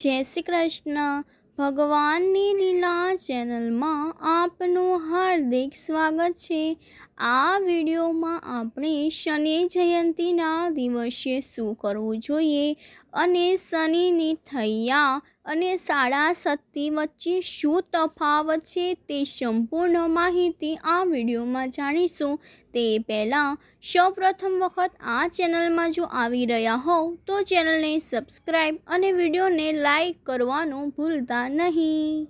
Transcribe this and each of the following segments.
जय श्री कृष्ण। ભગવાનની લીલા ચેનલમાં આપનું હાર્દિક સ્વાગત છે। આ વિડીયોમાં આપણે શનિ જયંતીના દિવસે શું કરવું જોઈએ અને શનિની થૈયા અને સાડા સત્તી વચ્ચે શું તફાવત છે તે સંપૂર્ણ માહિતી આ વિડીયોમાં જાણીશું। તે પહેલાં સૌપ્રથમ વખત આ ચેનલમાં જો આવી રહ્યા હોવ તો ચેનલને સબસ્ક્રાઈબ અને વિડીયોને લાઈક કરવાનું ભૂલતા નહીં।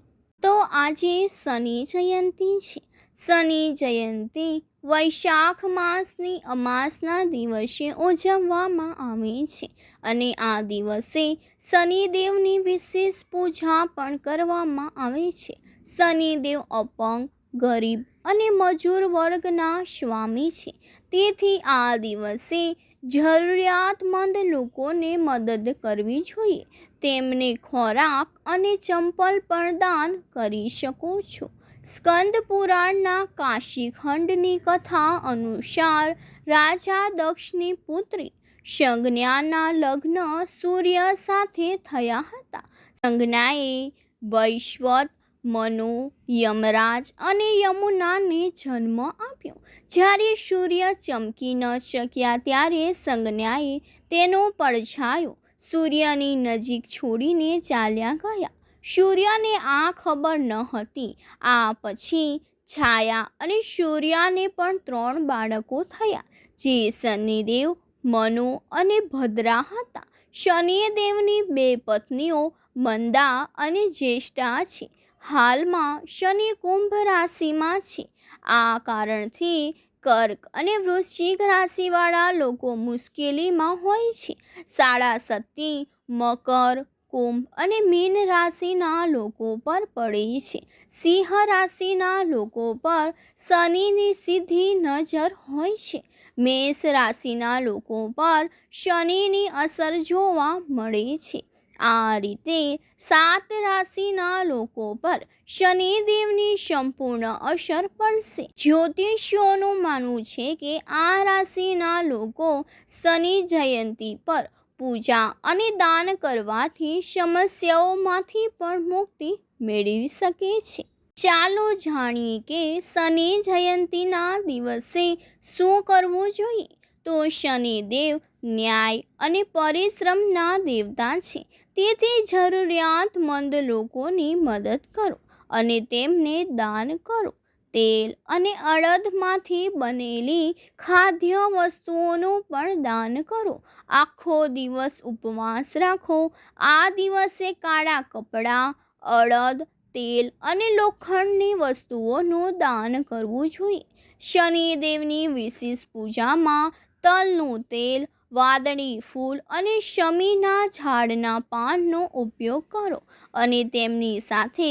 તો આજે શનિ જયંતી છે। શનિ જયંતી વૈશાખ માસની અમાસના દિવસે ઉજવવામાં આવે છે અને આ દિવસે શનિદેવની વિશેષ પૂજા પણ કરવામાં આવે છે। શનિદેવ અપંગ, ગરીબ અને મજૂર વર્ગના સ્વામી છે, તેથી આ દિવસે જરૂરિયાતમંદ લોકોને મદદ કરવી જોઈએ। તેમને ખોરાક અને ચંપલ પણ દાન કરી શકો છો। સ્કંદ પુરાણના કાશીખંડની કથા અનુસાર રાજા દક્ષની પુત્રી સંજ્ઞાના લગ્ન સૂર્ય સાથે થયા હતા। સંજ્ઞાએ વૈશ્વત, મનુ, યમરાજ અને યમુનાને જન્મ આપ્યો। જ્યારે સૂર્ય ચમકી ન શક્યા ત્યારે સંજ્ઞાએ તેનો પડછાયો સૂર્યની નજીક છોડીને ચાલ્યા ગયા। સૂર્યને આ ખબર ન હતી। આ પછી છાયા અને સૂર્યને પણ 3 બાળકો થયા, જે શનિદેવ, મનુ અને ભદ્રા હતા। શનિદેવની 2 પત્નીઓ મંદા અને જ્યેષ્ઠા છે। હાલમાં શનિ કુંભ રાશિમાં છે। આ કારણથી કર્ક અને વૃશ્ચિક રાશિવાળા લોકો મુશ્કેલીમાં હોય છે। સાડા સત્તી મકર, કુંભ અને મીન રાશિના લોકો પર પડે છે। સિંહ રાશિના લોકો પર શનિની સીધી નજર હોય છે। મેષ રાશિના લોકો પર શનિની અસર જોવા મળે છે। આ રીતે 7 રાશિના લોકો પર શનિદેવની સંપૂર્ણ અસર પડશે। જ્યોતિષીઓનું માનવું છે કે આ રાશિના લોકો શનિ જયંતી પર પૂજા અને દાન કરવાથી સમસ્યાઓમાંથી પણ મુક્તિ મેળવી શકે છે। ચાલો જાણીએ કે શનિ જયંતીના દિવસે શું કરવું જોઈએ। તો શનિદેવ ન્યાય અને પરિશ્રમના દેવતા છે, તેથી જરૂરિયાતમંદ લોકોની મદદ કરો અને તેમને દાન કરો। તેલ અને અડદમાંથી બનેલી ખાદ્ય વસ્તુઓનું પણ દાન કરો। આખો દિવસ ઉપવાસ રાખો। આ દિવસે કાળા કપડાં, અડદ, તેલ અને લોખંડની વસ્તુઓનું દાન કરવું જોઈએ। શનિદેવની વિશેષ પૂજામાં તલનું તેલ, વાદળી ફૂલ અને શમીના ઝાડના પાનનો ઉપયોગ કરો અને તેમની સાથે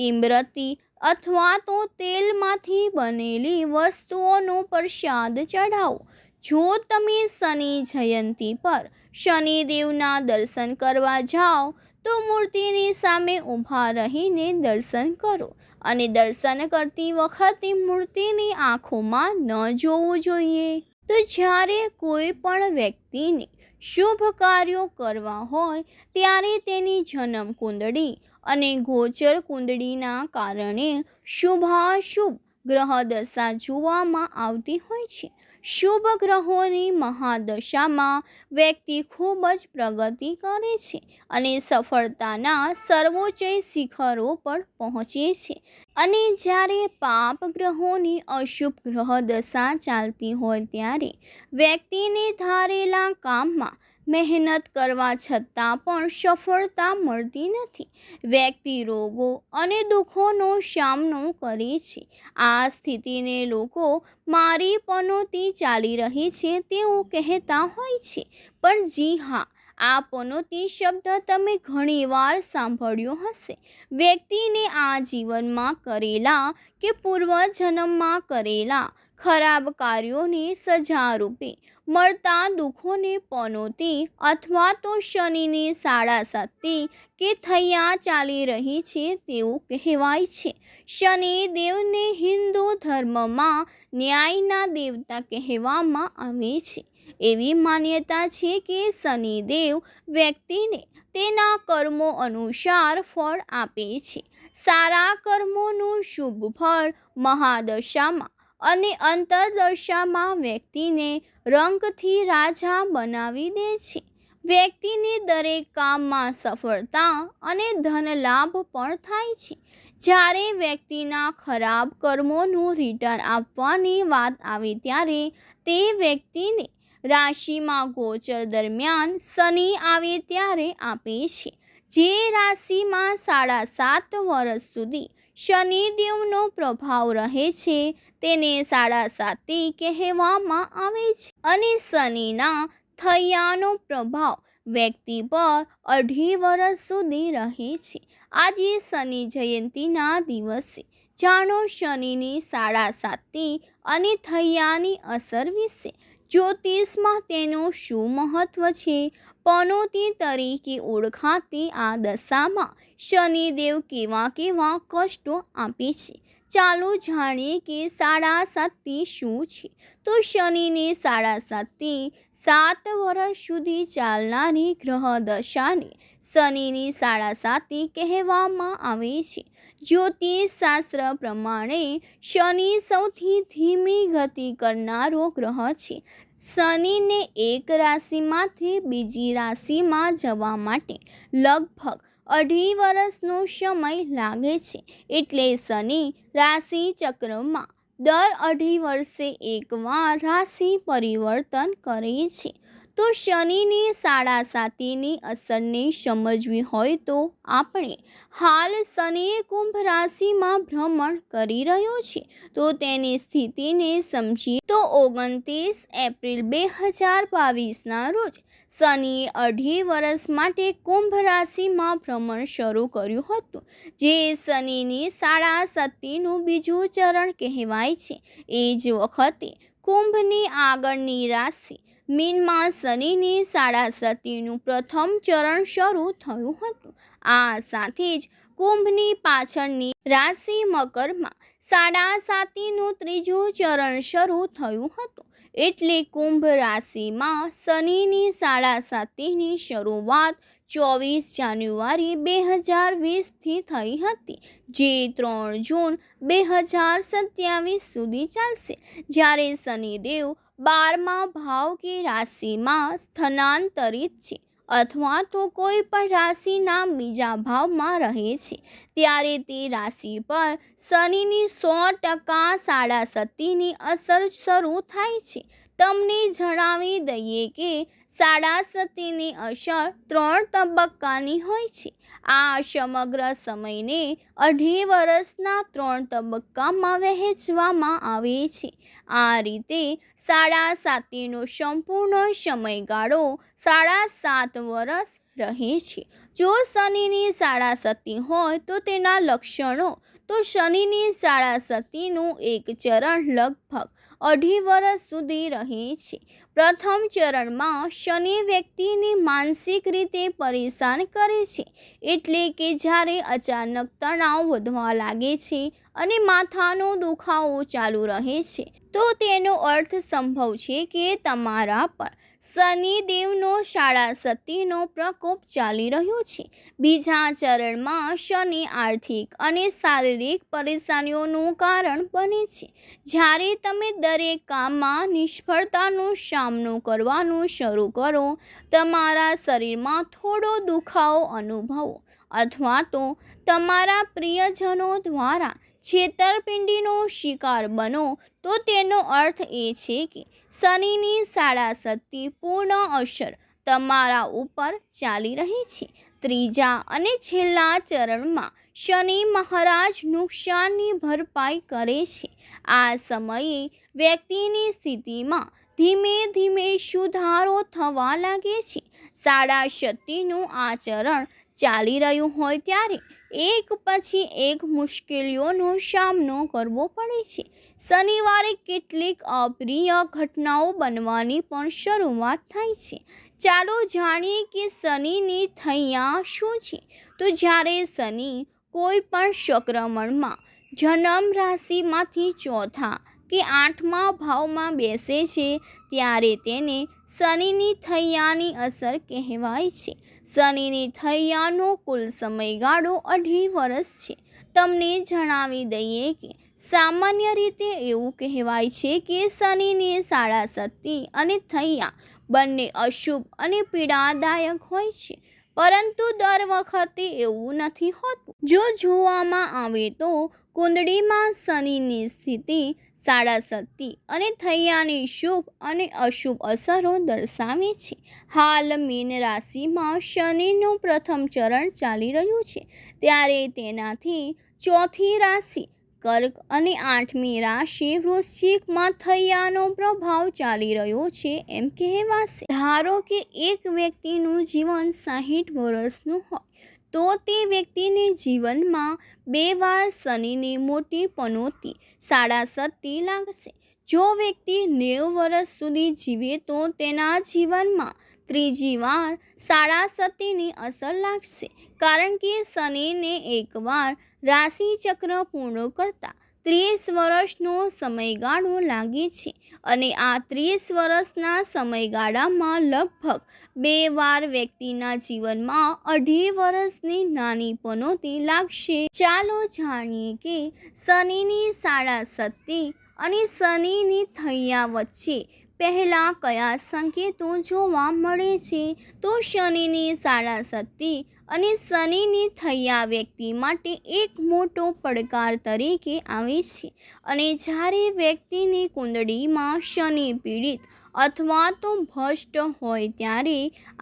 ઈમરતી અથવા તો તેલમાંથી બનેલી વસ્તુઓનો પ્રસાદ ચઢાવો। જો તમે શનિ જયંતી પર શનિદેવના દર્શન કરવા જાઓ તો મૂર્તિની સામે ઊભા રહીને દર્શન કરો અને દર્શન કરતી વખતે મૂર્તિની આંખોમાં ન જોવું જોઈએ। તો જ્યારે કોઈ પણ વ્યક્તિને શુભ કાર્યો કરવા હોય ત્યારે તેની જન્મ કુંડળી અને ગોચર કુંડળીના કારણે શુભાશુભ ગ્રહ દશા જોવામાં આવતી હોય છે। શુભ ગ્રહોની મહાદશામાં વ્યક્તિ ખૂબ જ પ્રગતિ કરે છે અને સફળતાના સર્વોચ્ચ શિખરો પર પહોંચે છે। અને જ્યારે પાપ ગ્રહોની અશુભ ગ્રહ દશા ચાલતી હોય ત્યારે વ્યક્તિને ધારેલા કામમાં મહેનત કરવા છતાં પણ સફળતા મળતી નથી। વ્યક્તિ રોગો અને દુઃખોનો સામનો કરે છે। આ સ્થિતિને લોકો મારી પનોતી ચાલી રહી છે તેવું કહેતા હોય છે। પણ જી હા, આ પનોતી શબ્દ તમે ઘણીવાર સાંભળ્યો હશે। વ્યક્તિને આ જીવનમાં કરેલા કે પૂર્વજન્મમાં કરેલા ખરાબ કાર્યોની સજા રૂપે મળતા દુઃખોને પનોતી અથવા તો શનિની સાડા સત્તી કે થૈયા ચાલી રહી છે તેવું કહેવાય છે। શનિદેવને હિન્દુ ધર્મમાં ન્યાયના દેવતા કહેવામાં આવે છે। એવી માન્યતા છે કે શનિદેવ વ્યક્તિને તેના કર્મો અનુસાર ફળ આપે છે. સારા કર્મોનું શુભ ફળ મહાદશામાં અને અંતરદશામાં વ્યક્તિને રંગથી રાજા બનાવી દે છે. વ્યક્તિને દરેક કામમાં સફળતા અને ધન લાભ પણ થાય છે. જ્યારે વ્યક્તિના ખરાબ કર્મોનું રિટર્ન આપવાની વાત આવે ત્યારે તે વ્યક્તિને રાશિમાં ગોચર દરમિયાન શનિ આવે ત્યારે આપે છે. જે રાશિમાં 7.5 વર્ષ સુધી શનિદેવનો પ્રભાવ રહે છે તેને 7.5 કહેવામાં આવે છે અને શનિના થૈયાનો પ્રભાવ વ્યક્તિ પર 2.5 વર્ષ સુધી રહે છે. આજે શનિ જયંતિના દિવસે જાણો શનિની 7.5 અને થૈયાની અસર વિશે. જ્યોતિષમાં તેનું શું મહત્વ છે? પનોતી તરીકે ઓળખાતી આ દશામાં શનિદેવ કેવા કેવા કષ્ટો આપે છે? ચાલો જાણીએ કે 7.5 શું છે. તો શનિની 7.5 7 વર્ષ સુધી ચાલનારી ગ્રહ દશાને શનિની 7.5 કહેવામાં આવે છે. જ્યોતિષ શાસ્ત્ર પ્રમાણે શનિ સૌથી ધીમી ગતિ કરનારો ગ્રહ છે. શનિને એક રાશિમાંથી બીજી રાશિમાં જવા માટે લગભગ 2.5 વર્ષનો સમય લાગે છે. એટલે શનિ રાશિ ચક્રમાં દર 2.5 વર્ષે એકવાર રાશિ પરિવર્તન કરે છે. તો શનિની 7.5ની અસરને સમજવી હોય તો આપણે હાલ શનિ કુંભ રાશિમાં ભ્રમણ કરી રહ્યો છે તો તેની સ્થિતિને સમજીએ તો 29 એપ્રિલ 2022ના રોજ શનિએ 2.5 વર્ષ માટે કુંભ રાશિમાં ભ્રમણ શરૂ કર્યું હતું, જે શનિની 7.5નું બીજું ચરણ કહેવાય છે. એ જ વખતે કુંભની આગળની રાશિ મીનમાં શનિની 7.5નું પ્રથમ ચરણ શરૂ થયું હતું. આ સાથે જ કુંભની પાછળની રાશિ મકરમાં 7.5નું ત્રીજું ચરણ શરૂ થયું હતું. એટલે કુંભ રાશિમાં શનિની 7.5ની શરૂઆત 24 જાન્યુઆરી 2020થી થઈ હતી, જે 3 જૂન 2027 સુધી ચાલશે. જ્યારે શનિદેવ 12મા ભાવ કે રાશિમાં સ્થાનાંતરિત છે અથવા તો કોઈ પણ રાશિના બીજા ભાવમાં રહે છે ત્યારે તે રાશિ પર શનિની 100% 7.5ની અસર શરૂ થાય છે. તમને જણાવી દઈએ કે 7.5ની અસર 3 તબક્કાની હોય છે. આ સમગ્ર સમયને 2.5 વર્ષના 3 તબક્કામાં વહેંચવામાં આવે છે. આ રીતે 7.5નો સંપૂર્ણ સમયગાળો 7.5 વર્ષ રહે છે. જો શનિની 7.5 હોય તો તેના લક્ષણો. તો શનિની 7.5નું એક ચરણ લગભગ 2.5 વર્ષ સુધી રહે છે. પ્રથમ ચરણમાં શનિ વ્યક્તિને માનસિક રીતે પરેશાન કરે છે. એટલે કે જ્યારે અચાનક તણાવ વધવા લાગે છે અને માથાનો દુખાવો ચાલુ રહે છે તો તેનો અર્થ સંભવ છે કે તમારા પર શનિદેવનો 7.5નો પ્રકોપ ચાલી રહ્યો છે. બીજા ચરણમાં શનિ આર્થિક અને શારીરિક પરેશાનીઓનું કારણ બને છે. જ્યારે તમે દરેક કામમાં નિષ્ફળતાનો સામનો કરવાનું શરૂ કરો, તમારા શરીરમાં થોડો દુખાવો અનુભવો અથવા તો તમારા પ્રિયજનો દ્વારા છેતરપિંડીનો શિકાર બનો, તો તેનો અર્થ એ છે કે શનિની 7.5 પૂર્ણ અસર તમારા ઉપર ચાલી રહી છે. ત્રીજા અને છેલ્લા ચરણમાં શનિ મહારાજ નુકસાનની ભરપાઈ કરે છે. આ સમયે વ્યક્તિની સ્થિતિમાં ધીમે ધીમે સુધારો થવા લાગે છે. 7.5નું આ ચરણ ચાલી રહ્યું હોય ત્યારે એક પછી એક મુશ્કેલીઓનો સામનો કરવો પડે છે. શનિવારે કેટલીક અપ્રિય ઘટનાઓ બનવાની પણ શરૂઆત થાય છે. ચાલો જાણીએ કે શનિની થૈયા શું છે. તો જ્યારે શનિ કોઈ પણ સંક્રમણમાં જન્મ રાશિમાંથી ચોથા કે 8મા ભાવમાં બેસે છે ત્યારે તેને શનિની થૈયાની અસર કહેવાય છે. શનિની થૈયાનો કુલ સમયગાળો 2.5 વર્ષ છે. તમને જણાવી દઈએ કે સામાન્ય રીતે એવું કહેવાય છે કે શનિની સાડાસતી અને થૈયા બંને અશુભ અને પીડાદાયક હોય છે, પરંતુ દર વખતે એવું નથી હોતું. જો જોવામાં આવે તો કુંડળીમાં શનિની સ્થિતિ સાડાસતી અને થૈયાની શુભ અને અશુભ અસરો દર્શાવે છે. હાલ મીન રાશિમાં શનિનું પ્રથમ ચરણ ચાલી રહ્યું છે, ત્યારે તેનાથી ચોથી રાશિ કર્ક અને 8મી રાશિ વૃશ્ચિકમાં થૈયાનો પ્રભાવ ચાલી રહ્યો છે એમ કહેવાશે. ધારો કે એક વ્યક્તિનું જીવન 60 વર્ષનું હોય તો તે વ્યક્તિને જીવનમાં 2 વાર શનિની મોટી પનોતી સાડાસતી લાગશે. જો વ્યક્તિ 90 વર્ષ સુધી જીવે તો તેના જીવનમાં 3જી વાર સાડાસતીની અસર લાગશે, કારણ કે શનિને એકવાર રાશિચક્ર પૂર્ણ કરતાં 30 વર્ષનો સમયગાળો લાગે છે અને આ 30 વર્ષના સમયગાળામાં લગભગ 2 વાર વ્યક્તિના જીવનમાં 2.5 વર્ષની નાની પનોતી લાગશે. ચાલો જાણીએ કે શનિની સાડાસતી અને શનિની થૈયા વચ્ચે પહેલા કયા સંકેતો જોવા મળે છે. તો શનિની સાડાસતી અને શનિની થૈયા વ્યક્તિ માટે એક મોટો પડકાર તરીકે આવે છે, અને જ્યારે વ્યક્તિની કુંડળીમાં શનિ પીડિત અથવા તો ભ્રષ્ટ હોય ત્યારે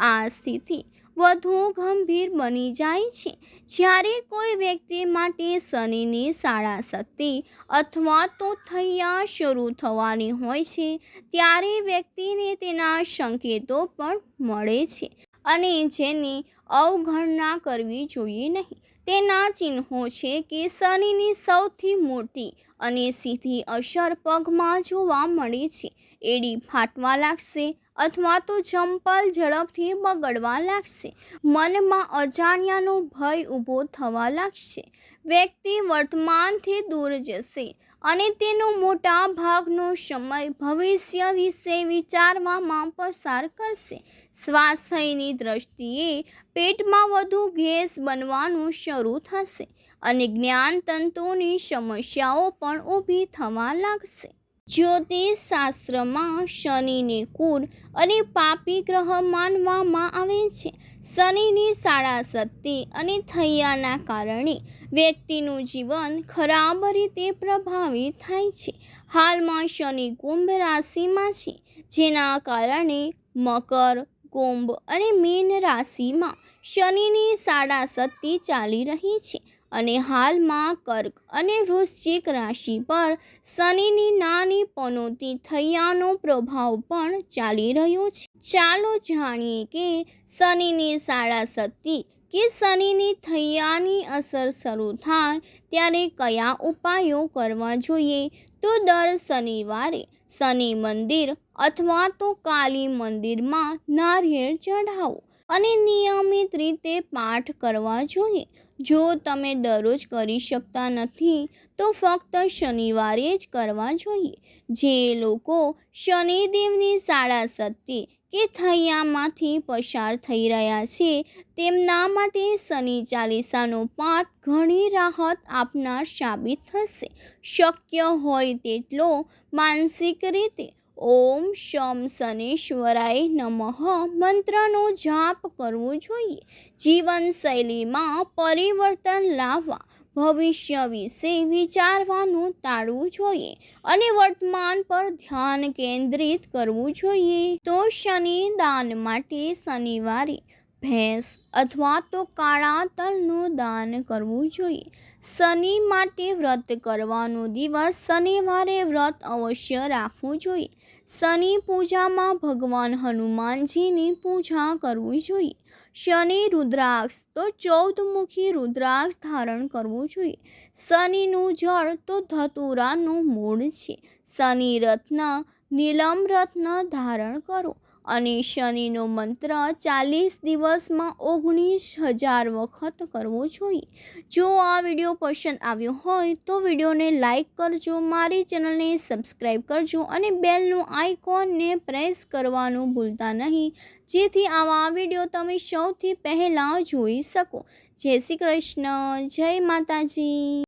આ સ્થિતિ વધુ ગંભીર બની જાય છે. જ્યારે કોઈ વ્યક્તિ માટે શનિની સાડાસતી અથવા તો થૈયા શરૂ થવાની હોય છે ત્યારે વ્યક્તિને તેના સંકેતો પણ મળે છે અને જેની અવગણના કરવી જોઈએ નહીં. તેના ચિહ્નો છે કે શનિની સૌથી મોટી અને સીધી અસર પગમાં જોવા મળે છે. એડી ફાટવા લાગશે અથવા તો ચંપલ ઝડપથી બગડવા લાગશે. મનમાં અજાણ્યાનો ભય ઊભો થવા લાગશે. વ્યક્તિ વર્તમાનથી દૂર જશે અને તેનો મોટા ભાગનો સમય ભવિષ્ય વિશે વિચારવામાં પસાર કરશે. સ્વાસ્થ્યની દ્રષ્ટિએ પેટમાં વધુ ગેસ બનવાનું શરૂ થશે અને જ્ઞાનતંતુની સમસ્યાઓ પણ ઊભી થવા લાગશે. જ્યોતિષ શાસ્ત્રમાં શનિને ક્રૂર અને પાપી ગ્રહ માનવામાં આવે છે. શનિની સાડાસતી અને થૈયાના કારણે વ્યક્તિનું જીવન ખરાબ રીતે પ્રભાવિત થાય છે. હાલમાં શનિ કુંભ રાશિમાં છે, જેના કારણે મકર, કુંભ અને મીન રાશિમાં શનિની સાડાસતી ચાલી રહી છે અને હાલમાં કર્ક અને વૃશ્ચિક રાશિ પર શનિની નાની પનોતી થૈયાનો પ્રભાવ પણ ચાલી રહ્યો છે. ચાલો જાણીએ કે શનિની સાડાસતી કે શનિની થૈયાની અસર શરૂ થાય ત્યારે કયા ઉપાયો કરવા જોઈએ. તો દર શનિવારે શનિ મંદિર અથવા તો કાલી મંદિરમાં નારિયેળ ચઢાવો અને નિયમિત રીતે પાઠ કરવા જોઈએ. જો તમે દરરોજ કરી શકતા નથી તો ફક્ત શનિવારે જ કરવા જોઈએ. જે લોકો શનિદેવની સાડાસતી કે થૈયામાંથી પસાર થઈ રહ્યા છે તેમના માટે શનિ ચાલીસાનો પાઠ ઘણી રાહત આપનાર સાબિત થશે. શક્ય હોય તેટલો માનસિક રીતે ઓમ શમ શનીશ્વરાય નમઃ મંત્રનો જાપ કરવો જોઈએ. જીવનશૈલીમાં પરિવર્તન લાવવા ભવિષ્ય વિશે વિચારવાનું ટાળવું જોઈએ અને વર્તમાન પર ધ્યાન કેન્દ્રિત કરવું જોઈએ. તો શનિ દાન માટે શનિવારે ભેંસ અથવા તો કાળા તલનું દાન કરવું જોઈએ. શનિ માટે વ્રત કરવાનો દિવસ શનિવારે વ્રત અવશ્ય રાખવું જોઈએ. શનિ પૂજામાં ભગવાન હનુમાનજીની પૂજા કરવી જોઈએ. શનિ રુદ્રાક્ષ તો 14 મુખી રુદ્રાક્ષ ધારણ કરવું જોઈએ. શનિનું જળ તો ધતુરાનું મૂળ છે. શનિ રત્ન નીલમ રત્ન ધારણ કરો અને શનિનો મંત્ર 40 દિવસમાં 19,000 વખત કરવો જોઈએ. જો આ વિડીયો પસંદ આવ્યો હોય તો વિડીયોને લાઈક કરજો, મારી ચેનલને સબસ્ક્રાઈબ કરજો અને બેલનું આઇકોનને પ્રેસ કરવાનું ભૂલતા નહીં, જેથી આવા વિડીયો તમે સૌથી પહેલાં જોઈ શકો. જય શ્રી કૃષ્ણ, જય માતાજી.